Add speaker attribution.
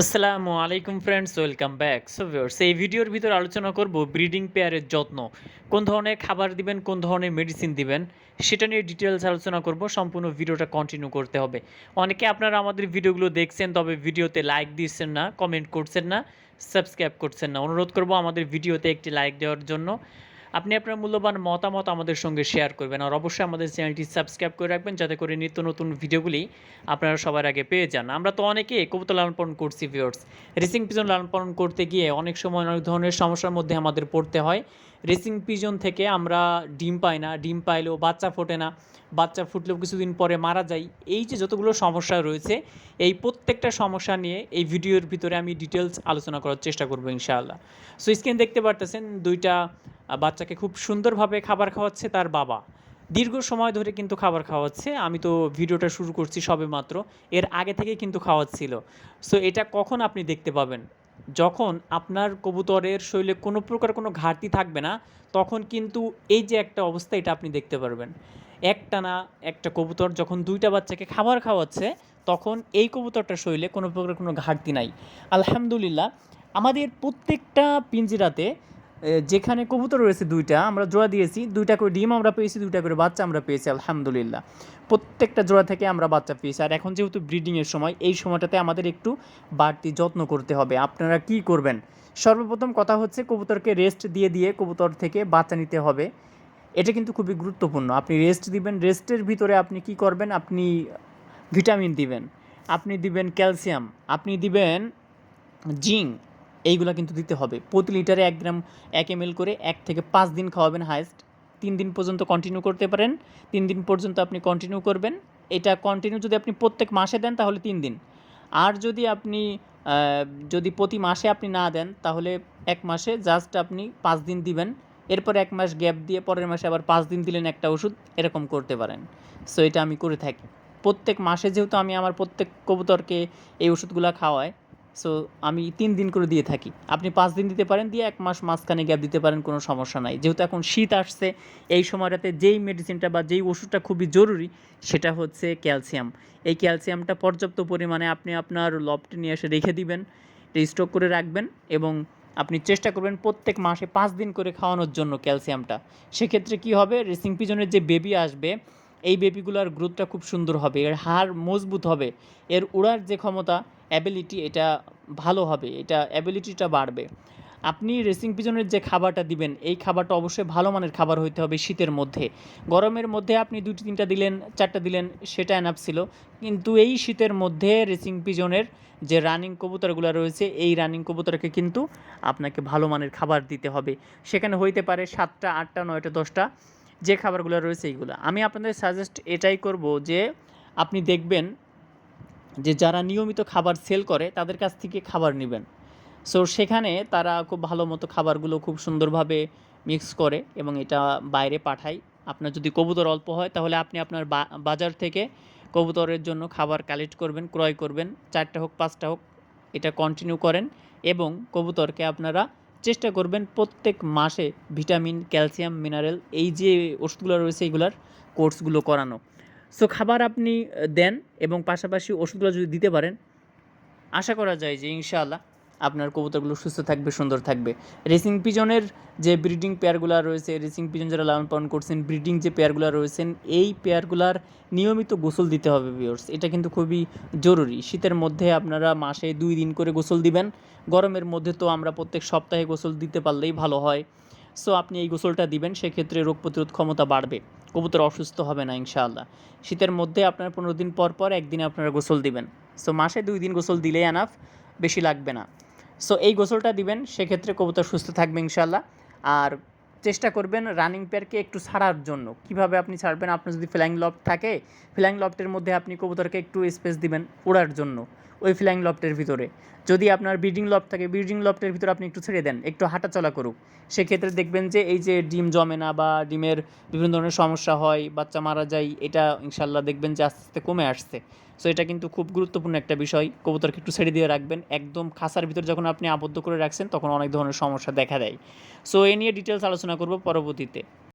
Speaker 1: আসসালামু আলাইকুম friends, welcome back. So viewers, এই ভিডিওর ভিতরে আলোচনা করব ব্রিডিং পেয়ারের যত্ন, কোন ধরনের খাবার দিবেন, কোন ধরনের মেডিসিন দিবেন, সেটা নিয়ে ডিটেলস আলোচনা করব। সম্পূর্ণ ভিডিওটা কন্টিনিউ করতে হবে। অনেকে আপনারা আমাদের ভিডিওগুলো দেখছেন, তবে ভিডিওতে লাইক দিচ্ছেন না, কমেন্ট করছেন না, সাবস্ক্রাইব করছেন না। অনুরোধ করব আমাদের ভিডিওতে একটি লাইক দেওয়ার জন্য। আপনি আপনার মূল্যবান মতামত আমাদের সঙ্গে শেয়ার করবেন, আর অবশ্যই আমাদের চ্যানেলটি সাবস্ক্রাইব করে রাখবেন, যাতে করে নিত্য নতুন ভিডিওগুলি আপনারা সবার আগে পেয়ে যান। আমরা তো অনেকে কবুতর লালন পালন করছি ভিউয়ার্স। রেসিং পিজন লালন পালন করতে গিয়ে অনেক সময় অনেক ধরনের সমস্যার মধ্যে আমাদের পড়তে হয়। রেসিং পিজন থেকে আমরা ডিম পাই না, ডিম পাইলেও বাচ্চা ফোটে না, বাচ্চা ফুটলেও কিছুদিন পরে মারা যায়। এই যে যতগুলো সমস্যা রয়েছে, এই প্রত্যেকটা সমস্যা নিয়ে এই ভিডিওর ভিতরে আমি ডিটেলস আলোচনা করার চেষ্টা করবো ইনশাআল্লাহ। সো স্ক্রিন দেখতে পারতেছেন, দুইটা বাচ্চাকে খুব সুন্দরভাবে খাবার খাওয়াচ্ছে তার বাবা। দীর্ঘ সময় ধরে কিন্তু খাবার খাওয়াচ্ছে। আমি তো ভিডিওটা শুরু করছি সবেমাত্র, এর আগে থেকেই কিন্তু খাওয়াচ্ছিল। সো এটা কখন আপনি দেখতে পাবেন? যখন আপনার কবুতরের শরীরে কোনো প্রকার কোনো ঘাটতি থাকবে না, তখন কিন্তু এই যে একটা অবস্থা, এটা আপনি দেখতে পারবেন। একটানা একটা কবুতর যখন দুইটা বাচ্চাকে খাবার খাওয়াচ্ছে, তখন এই কবুতরটার শরীরে কোনো প্রকার কোনো ঘাটতি নাই। আলহামদুলিল্লাহ, আমাদের প্রত্যেকটা পিঞ্জিরাতে যেখানে কবুতর রয়েছে দুইটা, আমরা জোড়া দিয়েছি, দুইটা করে ডিম আমরা পেয়েছি, দুইটা করে বাচ্চা আমরা পেয়েছি আলহামদুলিল্লাহ। প্রত্যেকটা জোড়া থেকে আমরা বাচ্চা পেয়েছি। আর এখন যেহেতু ব্রিডিংয়ের সময়, এই সময়টাতে আমাদের একটু বাড়তি যত্ন করতে হবে। আপনারা কি করবেন? সর্বপ্রথম কথা হচ্ছে, কবুতরকে রেস্ট দিয়ে দিয়ে কবুতর থেকে বাচ্চা নিতে হবে। এটা কিন্তু খুবই গুরুত্বপূর্ণ। আপনি রেস্ট দিবেন, রেস্টের ভিতরে আপনি কি করবেন? আপনি ভিটামিন দিবেন, আপনি দিবেন ক্যালসিয়াম, আপনি দিবেন জিঙ্ক। এইগুলা কিন্তু দিতে হবে। প্রতি লিটারে 1 গ্রাম 1 ml করে 1 থেকে 5 দিন খাওয়াবেন হাইয়েস্ট। 3 দিন পর্যন্ত কন্টিনিউ করতে পারেন। 3 দিন পর্যন্ত আপনি কন্টিনিউ করবেন। এটা কন্টিনিউ যদি আপনি প্রত্যেক মাসে দেন, তাহলে 3 দিন। আর যদি আপনি যদি প্রতি মাসে আপনি না দেন, তাহলে 1 মাসে জাস্ট আপনি 5 দিন দিবেন। এরপর 1 মাস গ্যাপ দিয়ে পরের মাসে আবার 5 দিন দিলেন একটা ওষুধ, এরকম করতে পারেন। সো এটা আমি করে থাকি। প্রত্যেক মাসে যেহেতু আমি আমার প্রত্যেক কবুতরকে এই ওষুধগুলা খাওয়াই, সো আমি 3 দিন করে দিয়ে থাকি। আপনি 5 দিন দিতে পারেন, দিয়ে 1 মাস মাঝখানে গ্যাপ দিতে পারেন, কোনো সমস্যা নাই। যেহেতু এখন শীত আসছে, এই সময়টাতে যেই মেডিসিনটা বা যেই ওষুধটা খুবই জরুরি, সেটা হচ্ছে ক্যালসিয়াম। এই ক্যালসিয়ামটা পর্যাপ্ত পরিমাণে আপনি আপনার লফটে নিয়ে এসে রেখে দিবেন, স্টক করে রাখবেন, এবং আপনি চেষ্টা করবেন প্রত্যেক মাসে 5 দিন করে খাওয়ানোর জন্য ক্যালসিয়ামটা। সেক্ষেত্রে কি হবে? রেসিং পিজনের যে বেবি আসবে, এই বেবিগুলোর গ্রোথটা খুব সুন্দর হবে, এর হাড় মজবুত হবে, এর উড়ার যে ক্ষমতা, অ্যাবিলিটি, এটা ভালো হবে, এটা অ্যাবিলিটিটা বাড়বে। আপনি রেসিং পিজনের যে খাবারটা দিবেন, এই খাবারটা অবশ্যই ভালো মানের খাবার হইতে হবে শীতের মধ্যে। গরমের মধ্যে আপনি 2টা 3টা দিলেন, 4টা দিলেন, সেটা এনাফ ছিল। কিন্তু এই শীতের মধ্যে রেসিং পিজনের যে রানিং কবুতরগুলো রয়েছে, এই রানিং কবুতরকে কিন্তু আপনাকে ভালো মানের খাবার দিতে হবে। সেখানে হইতে পারে 7টা, 8টা, 9টা, 10টা, যে খাবারগুলো রয়েছে এইগুলো। আমি আপনাদের সাজেস্ট এটাই করব যে আপনি দেখবেন যে যারা নিয়মিত খাবার সেল করে, তাদের কাছ থেকে খাবার নেবেন। সো সেখানে তারা খুব ভালো মতো খাবারগুলো খুব সুন্দরভাবে মিক্স করে এবং এটা বাইরে পাঠায়। আপনার যদি কবুতর অল্প হয়, তাহলে আপনি আপনার বাজার থেকে কবুতরের জন্য খাবার কালেক্ট করবেন, ক্রয় করবেন। 4টা হোক, 5টা হোক, এটা কন্টিনিউ করেন, এবং কবুতরকে আপনারা চেষ্টা করবেন প্রত্যেক মাসে ভিটামিন, ক্যালসিয়াম, মিনারেল, এই যে ওষুধগুলো রয়েছে, এইগুলার কোর্সগুলো করানো। সো খাবার আপনি দেন, এবং পাশাপাশি ওষুধগুলো যদি দিতে পারেন, আশা করা যায় যে ইনশাআল্লাহ আপনার কবুতরগুলো সুস্থ থাকবে, সুন্দর থাকবে। রেসিং পিজনের যে ব্রিডিং পেয়ারগুলো রয়েছে, রেসিং পিজন যারা লালন পালন করছেন, ব্রিডিং যে পেয়ারগুলো রয়েছেন, এই পেয়ারগুলার নিয়মিত গোসল দিতে হবে ভিউয়ার্স। এটা কিন্তু খুবই জরুরি। শীতের মধ্যে আপনারা মাসে 2 দিন করে গোসল দিবেন। গরমের মধ্যে তো আমরা প্রত্যেক সপ্তাহে গোসল দিতে পারলেই ভালো হয়। সো আপনি এই গোসলটা দিবেন, সেক্ষেত্রে রোগ প্রতিরোধ ক্ষমতা বাড়বে, কবুতর অসুস্থ হবে না ইনশাআল্লাহ। শীতের মধ্যে আপনার 15 দিন পর পর একদিনে আপনারা গোসল দিবেন। সো মাসে 2 দিন গোসল দিলেই এনাফ, বেশি লাগবে না। সো এই গোসলটা দিবেন, সেক্ষেত্রে কবুতর সুস্থ থাকবে ইনশাআল্লাহ। আর চেষ্টা করবেন রানিং পেয়ারকে একটু ছাড়ার জন্য। কিভাবে আপনি ছাড়বেন? আপনার যদি ফ্লাইং লফট থাকে, ফ্লাইং লফটের মধ্যে আপনি কবুতরকে একটু স্পেস দিবেন উড়ার জন্য, ওই ফ্লাইং লফটের ভিতরে। যদি আপনার ব্রিডিং লফট থাকে, ব্রিডিং লফটের ভিতরে আপনি একটু ছেড়ে দেন, একটু হাঁটাচলা করুক। সেক্ষেত্রে দেখবেন যে এই যে ডিম জমে না বা ডিমের বিভিন্ন ধরনের সমস্যা হয়, বাচ্চা মারা যায়, এটা ইনশাআল্লাহ দেখবেন যে আস্তে আস্তে কমে আসছে। সো এটা কিন্তু খুব গুরুত্বপূর্ণ একটা বিষয়। কবুতরকে একটু ছেড়ে দিয়ে রাখবেন। একদম খাঁচার ভিতরে যখন আপনি আবদ্ধ করে রাখছেন, তখন অনেক ধরনের সমস্যা দেখা দেয়। সো এ নিয়ে ডিটেলস আলোচনা করব পরবর্তীতে।